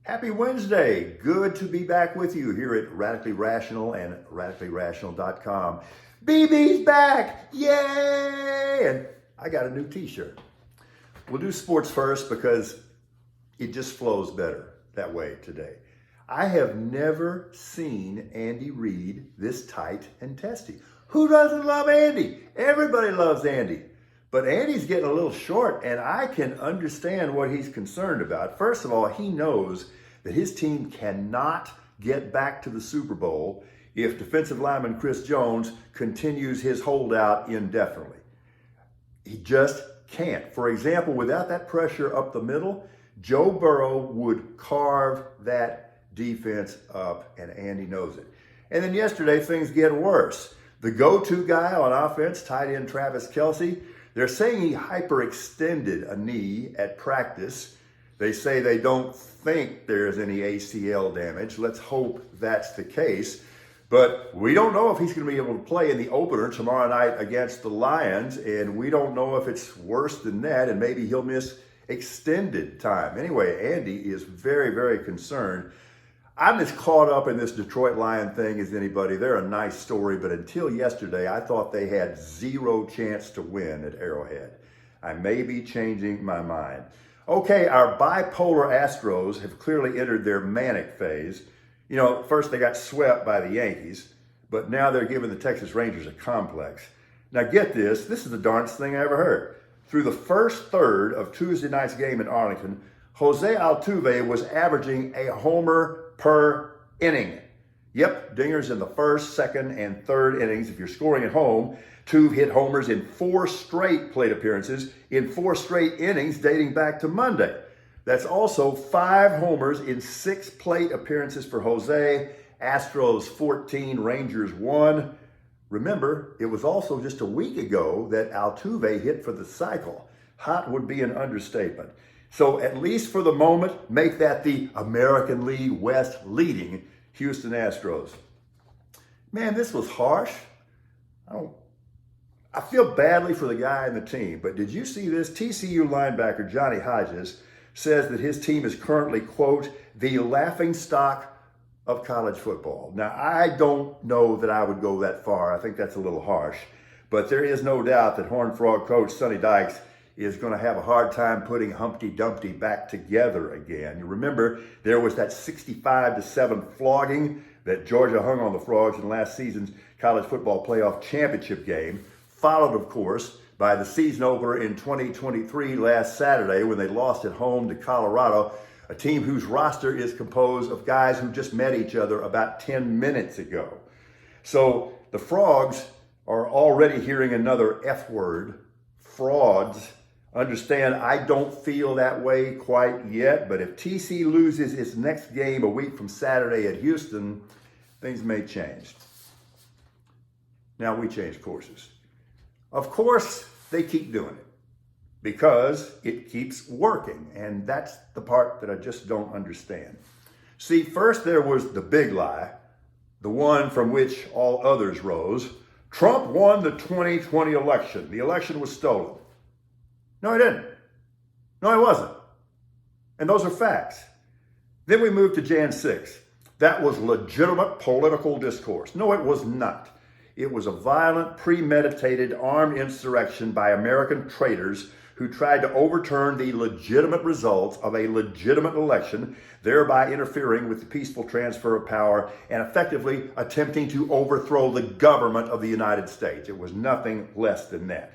Happy Wednesday. Good to be back with you here at Radically Rational and radicallyrational.com. BB's back. Yay! And I got a new t-shirt. We'll do sports first because it just flows better that way today. I have never seen Andy Reid this tight and testy. Who doesn't love Andy? Everybody loves Andy. But Andy's getting a little short, and I can understand what he's concerned about. First of all, he knows that his team cannot get back to the Super Bowl if defensive lineman Chris Jones continues his holdout indefinitely. He just can't. For example, without that pressure up the middle, Joe Burrow would carve that defense up, and Andy knows it. And then yesterday, things get worse. The go-to guy on offense, tight end Travis Kelce, they're saying he hyperextended a knee at practice. They say they don't think there's any ACL damage. Let's hope that's the case. But we don't know if he's going to be able to play in the opener tomorrow night against the Lions, and we don't know if it's worse than that, and maybe he'll miss extended time. Anyway, Andy is very, very concerned. I'm as caught up in this Detroit Lion thing as anybody. They're a nice story, but until yesterday, I thought they had zero chance to win at Arrowhead. I may be changing my mind. Okay, our bipolar Astros have clearly entered their manic phase. You know, first they got swept by the Yankees, but now they're giving the Texas Rangers a complex. Now get this is the darndest thing I ever heard. Through the first third of Tuesday night's game in Arlington, Jose Altuve was averaging a homer per inning. Yep, dingers in the first, second, and third innings. If you're scoring at home, Tuve hit homers in 4 straight plate appearances in 4 straight innings dating back to Monday. That's also 5 homers in 6 plate appearances for Jose. Astros 14, Rangers 1. Remember, it was also just a week ago that Altuve hit for the cycle. Hot would be an understatement. So at least for the moment, make that the American League West leading Houston Astros. Man, this was harsh. I feel badly for the guy and the team, but did you see this? TCU linebacker Johnny Hodges says that his team is currently, quote, the laughingstock of college football. Now, I don't know that I would go that far. I think that's a little harsh, but there is no doubt that Horned Frog coach Sonny Dykes is going to have a hard time putting Humpty Dumpty back together again. You remember there was that 65-7 flogging that Georgia hung on the Frogs in last season's college football playoff championship game, followed, of course, by the season opener in 2023 last Saturday when they lost at home to Colorado, a team whose roster is composed of guys who just met each other about 10 minutes ago. So the Frogs are already hearing another F word, frauds. Understand, I don't feel that way quite yet, but if TC loses its next game a week from Saturday at Houston, things may change. Now we change courses. Of course, they keep doing it because it keeps working, and that's the part that I just don't understand. See, first there was the big lie, the one from which all others rose. Trump won the 2020 election. The election was stolen. No, he didn't. No, he wasn't. And those are facts. Then we moved to Jan 6. That was legitimate political discourse. No, it was not. It was a violent, premeditated, armed insurrection by American traitors who tried to overturn the legitimate results of a legitimate election, thereby interfering with the peaceful transfer of power and effectively attempting to overthrow the government of the United States. It was nothing less than that.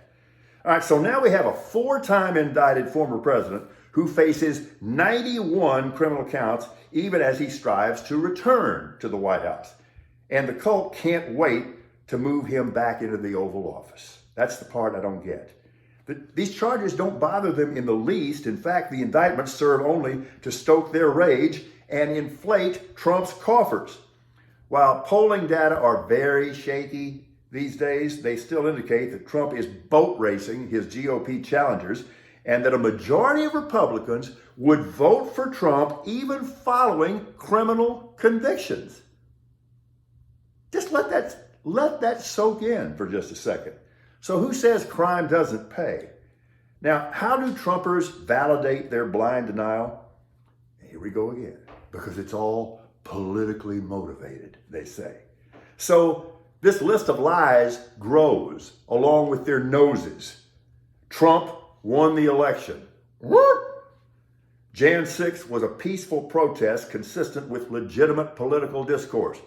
All right, so now we have a 4-time indicted former president who faces 91 criminal counts, even as he strives to return to the White House. And the cult can't wait to move him back into the Oval Office. That's the part I don't get. These charges don't bother them in the least. In fact, the indictments serve only to stoke their rage and inflate Trump's coffers. While polling data are very shaky these days, they still indicate that Trump is boat racing his GOP challengers and that a majority of Republicans would vote for Trump even following criminal convictions. Just let that soak in for just a second. So who says crime doesn't pay? Now, how do Trumpers validate their blind denial? Here we go again. Because it's all politically motivated, they say. So this list of lies grows along with their noses. Trump won the election. Jan 6 was a peaceful protest consistent with legitimate political discourse.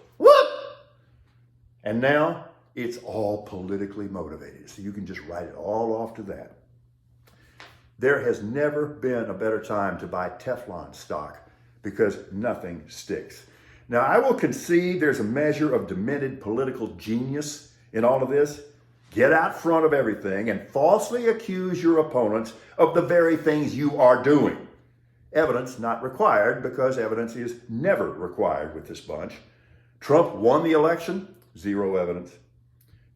And now it's all politically motivated. So you can just write it all off to that. There has never been a better time to buy Teflon stock because nothing sticks. Now, I will concede there's a measure of demented political genius in all of this. Get out front of everything and falsely accuse your opponents of the very things you are doing. Evidence not required, because evidence is never required with this bunch. Trump won the election, zero evidence.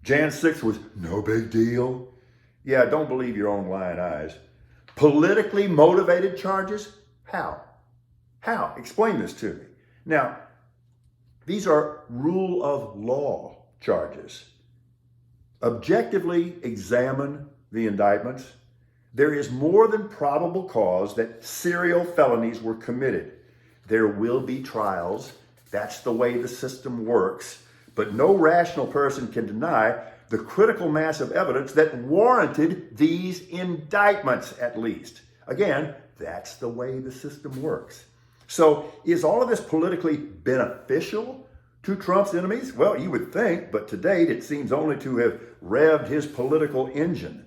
Jan 6 was no big deal. Yeah, don't believe your own lying eyes. Politically motivated charges? How? How? Explain this to me. Now, these are rule of law charges. Objectively examine the indictments. There is more than probable cause that serial felonies were committed. There will be trials. That's the way the system works. But no rational person can deny the critical mass of evidence that warranted these indictments, at least. Again, that's the way the system works. So is all of this politically beneficial to Trump's enemies? Well, you would think, but to date it seems only to have revved his political engine.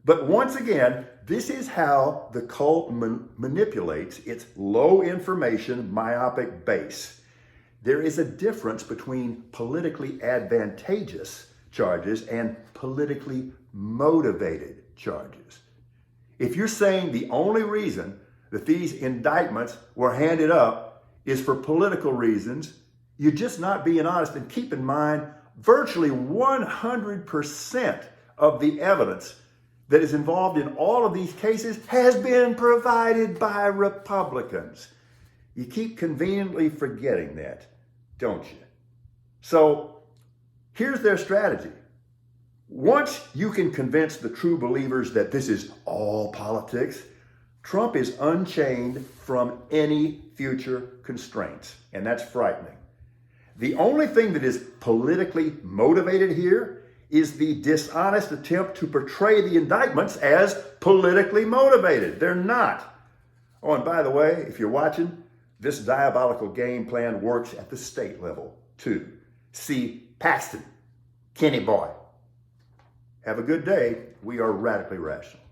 But once again, this is how the cult manipulates its low information, myopic base. There is a difference between politically advantageous charges and politically motivated charges. If you're saying the only reason that these indictments were handed up is for political reasons, you're just not being honest. And keep in mind, virtually 100% of the evidence that is involved in all of these cases has been provided by Republicans. You keep conveniently forgetting that, don't you? So here's their strategy. Once you can convince the true believers that this is all politics, Trump is unchained from any future constraints, and that's frightening. The only thing that is politically motivated here is the dishonest attempt to portray the indictments as politically motivated. They're not. Oh, and by the way, if you're watching, this diabolical game plan works at the state level too. See Paxton, Kenny Boy. Have a good day. We are radically rational.